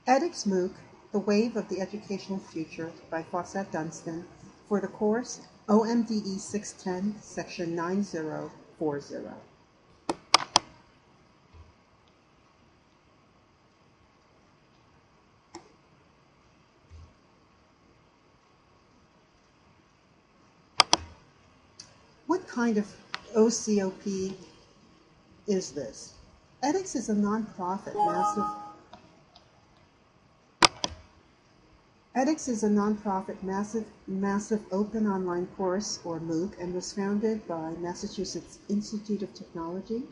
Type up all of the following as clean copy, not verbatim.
edX MOOC, The Wave of the Educational Future by Fawcett Dunstan for the course OMDE 610, Section 9040. What kind of OCOP is this? edX is a nonprofit massive open online course, or MOOC, and was founded by Massachusetts Institute of Technology,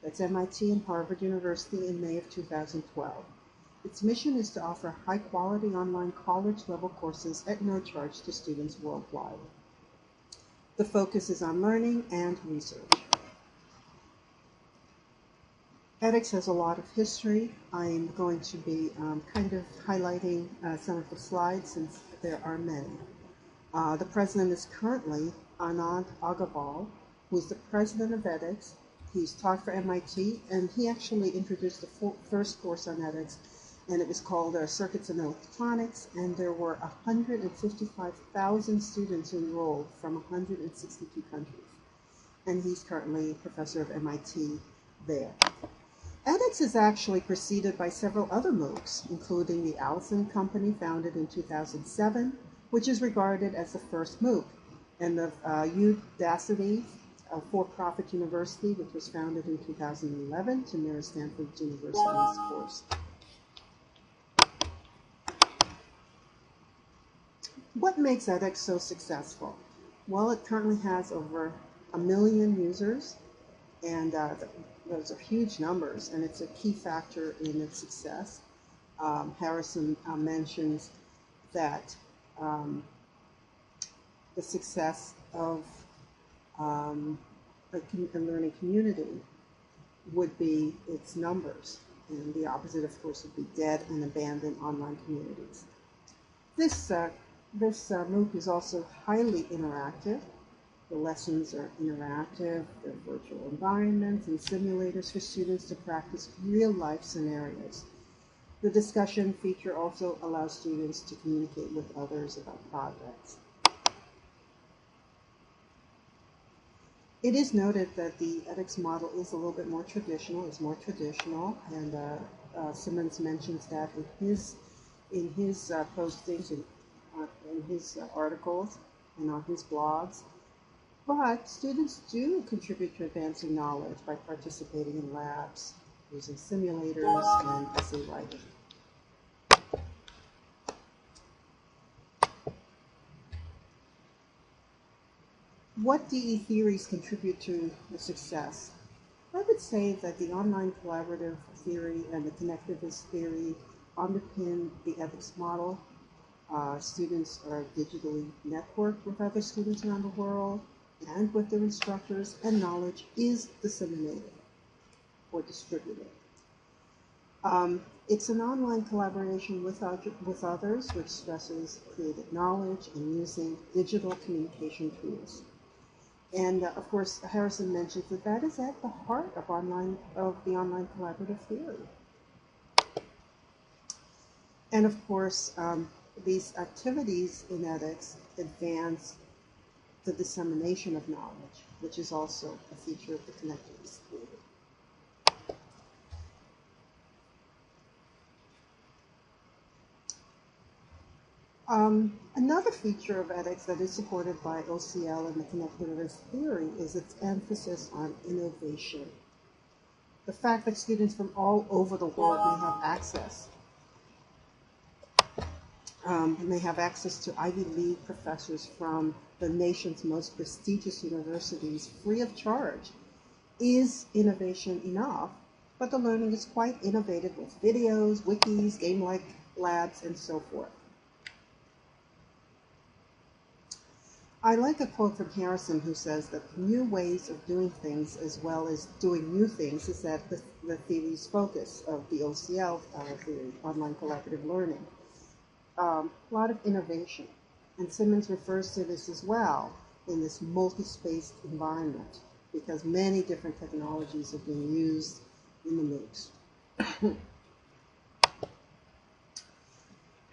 that's MIT and Harvard University, in May of 2012. Its mission is to offer high-quality online college-level courses at no charge to students worldwide. The focus is on learning and research. edX has a lot of history. I'm going to be kind of highlighting some of the slides since there are many. The president is currently Anand Agarwal, who is the president of edX. He's taught for MIT, and he actually introduced the first course on edX, and it was called Circuits and Electronics, and there were 155,000 students enrolled from 162 countries. And he's currently professor of MIT there. edX is actually preceded by several other MOOCs, including the Allison Company, founded in 2007, which is regarded as the first MOOC, and the Udacity, a for-profit university, which was founded in 2011 to mirror Stanford University's course. What makes edX so successful? Well, it currently has over 1 million users, and those are huge numbers, and it's a key factor in its success. Harrison mentions that the success of a learning community would be its numbers, and the opposite, of course, would be dead and abandoned online communities. This MOOC is also highly interactive. The lessons are interactive, they're virtual environments and simulators for students to practice real-life scenarios. The discussion feature also allows students to communicate with others about projects. It is noted that the edX model is a little bit more traditional, and Simmons mentions that in his postings, in his articles, and on his blogs. But students do contribute to advancing knowledge by participating in labs, using simulators, and essay writing. What DE theories contribute to the success? I would say that the online collaborative theory and the connectivist theory underpin the edX model. Students are digitally networked with other students around the world and with their instructors, and knowledge is disseminated or distributed. It's an online collaboration with others, which stresses creative knowledge and using digital communication tools. And of course, Harrison mentions that that is at the heart of the online collaborative theory. And of course, these activities in edX advance the dissemination of knowledge, which is also a feature of the connectivist theory. Another feature of edX that is supported by OCL and the connectivist theory is its emphasis on innovation. The fact that students from all over the world may have access to Ivy League professors from the nation's most prestigious universities free of charge is innovation enough, but the learning is quite innovative with videos, wikis, game-like labs, and so forth. I like a quote from Harrison, who says that new ways of doing things as well as doing new things is that the theory's focus of the OCL theory, online collaborative learning. A lot of innovation, and Simmons refers to this as well in this multi-spaced environment, because many different technologies are being used in the MOOCs.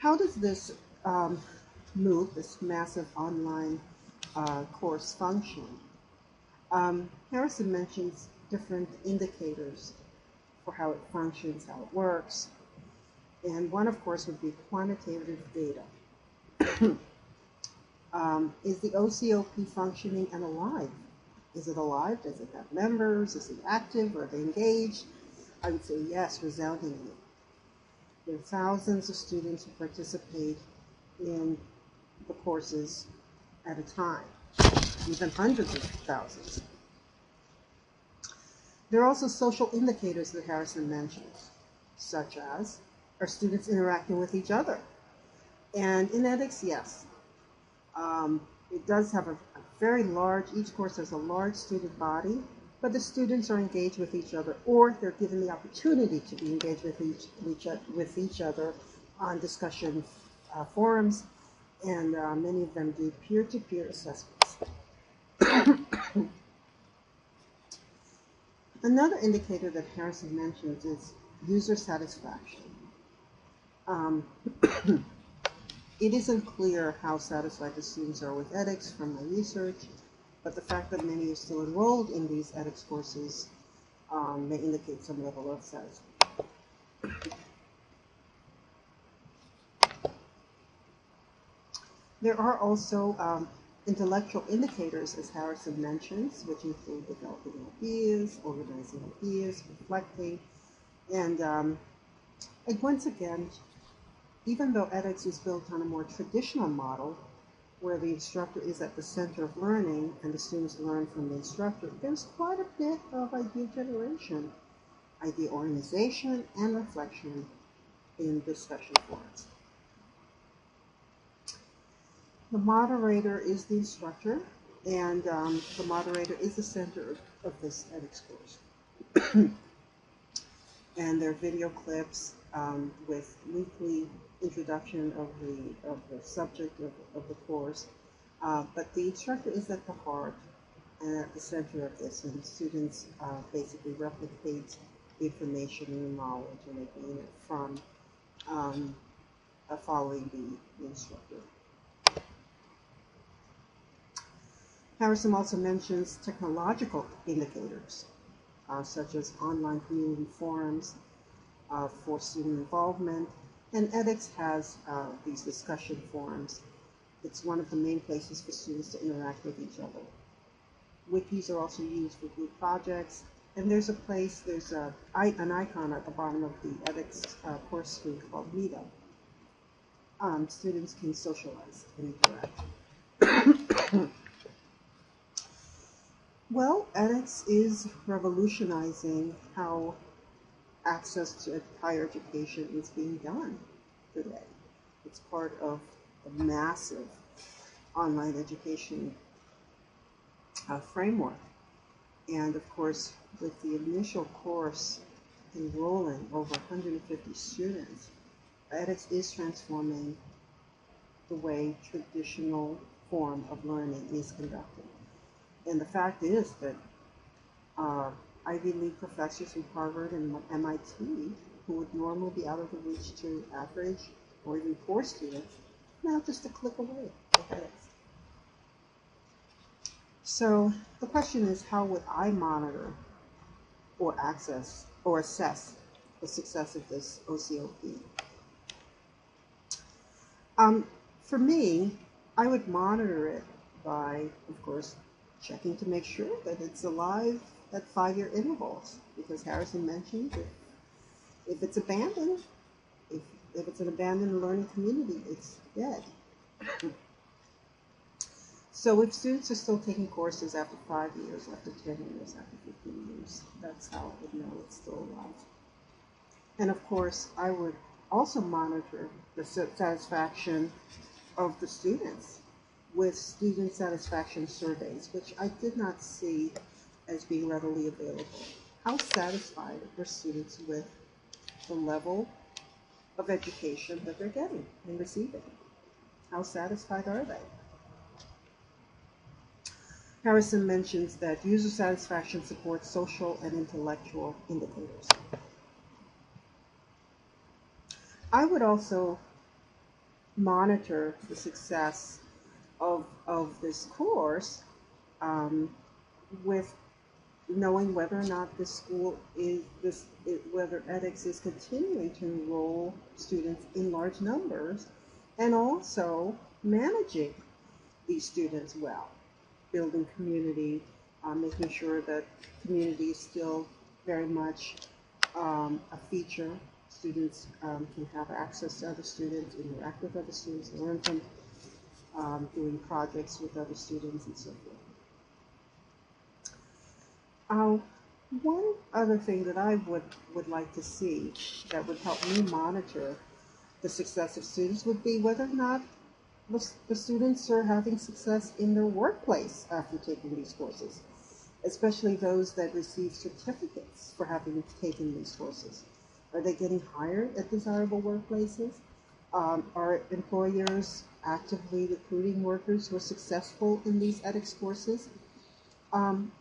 How does this MOOC, this massive online course, function? Harrison mentions different indicators for how it functions, how it works. And one, of course, would be quantitative data. Is the OCOP functioning and alive? Is it alive? Does it have members? Is it active? Are they engaged? I would say yes, resoundingly. There are thousands of students who participate in the courses at a time, even hundreds of thousands. There are also social indicators that Harrison mentions, such as, are students interacting with each other? And in edX, yes. It does have a very large, each course has a large student body, but the students are engaged with each other, or they're given the opportunity to be engaged with each other on discussion forums, and many of them do peer-to-peer assessments. Another indicator that Harrison mentions is user satisfaction. It isn't clear how satisfied the students are with edX from my research, but the fact that many are still enrolled in these edX courses may indicate some level of satisfaction. There are also intellectual indicators, as Harrison mentions, which include developing ideas, organizing ideas, reflecting, and once again, even though edX is built on a more traditional model, where the instructor is at the center of learning and the students learn from the instructor, there's quite a bit of idea generation, idea organization, and reflection in discussion forums. The moderator is the instructor, and the moderator is the center of this edX course. And there are video clips with weekly introduction of the subject of the course, but the instructor is at the heart and at the center of this, and students basically replicate the information and the knowledge, and they gain it from following the instructor. Harrison also mentions technological indicators, such as online community forums for student involvement, and edX has these discussion forums. It's one of the main places for students to interact with each other. Wikis are also used for group projects, and there's an icon at the bottom of the edX course screen called Meetup. Students can socialize and interact. Well, edX is revolutionizing how access to higher education is being done today. It's part of a massive online education framework. And of course, with the initial course enrolling over 150 students, edX is transforming the way traditional form of learning is conducted. And the fact is that Ivy League professors from Harvard and MIT, who would normally be out of the reach to average or even poor students, now just a click away with edX. So the question is, how would I monitor or access or assess the success of this OCOP? For me, I would monitor it by, of course, checking to make sure that it's alive at 5-year intervals, because Harrison mentioned if it's abandoned, if it's an abandoned learning community, it's dead. So if students are still taking courses after 5 years, after 10 years, after 15 years, that's how I would know it's still alive. And of course, I would also monitor the satisfaction of the students with student satisfaction surveys, which I did not see as being readily available. How satisfied are students with the level of education that they're getting and receiving? How satisfied are they? Harrison mentions that user satisfaction supports social and intellectual indicators. I would also monitor the success of this course um, with knowing whether or not the school is whether edX is continuing to enroll students in large numbers, and also managing these students well, building community, making sure that community is still very much a feature. Students can have access to other students, interact with other students, learn from doing projects with other students, and so forth. Uh, One other thing that I would like to see that would help me monitor the success of students would be whether or not the students are having success in their workplace after taking these courses, especially those that receive certificates for having taken these courses. Are they getting hired at desirable workplaces? Are employers actively recruiting workers who are successful in these edX courses?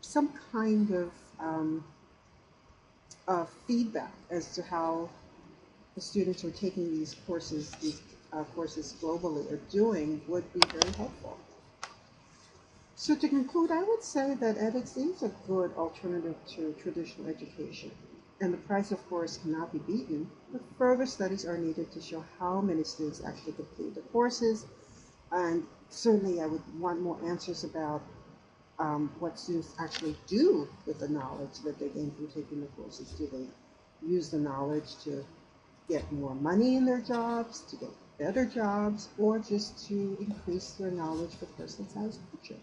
Some kind um, of feedback as to how the students who are taking these courses globally are doing would be very helpful. So to conclude, I would say that edX is a good alternative to traditional education, and the price, of course, cannot be beaten, but further studies are needed to show how many students actually complete the courses, and certainly I would want more answers about what students actually do with the knowledge that they gain from taking the courses. Do they use the knowledge to get more money in their jobs, to get better jobs, or just to increase their knowledge for personal satisfaction?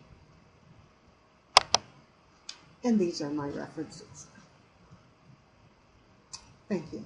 And these are my references. Thank you.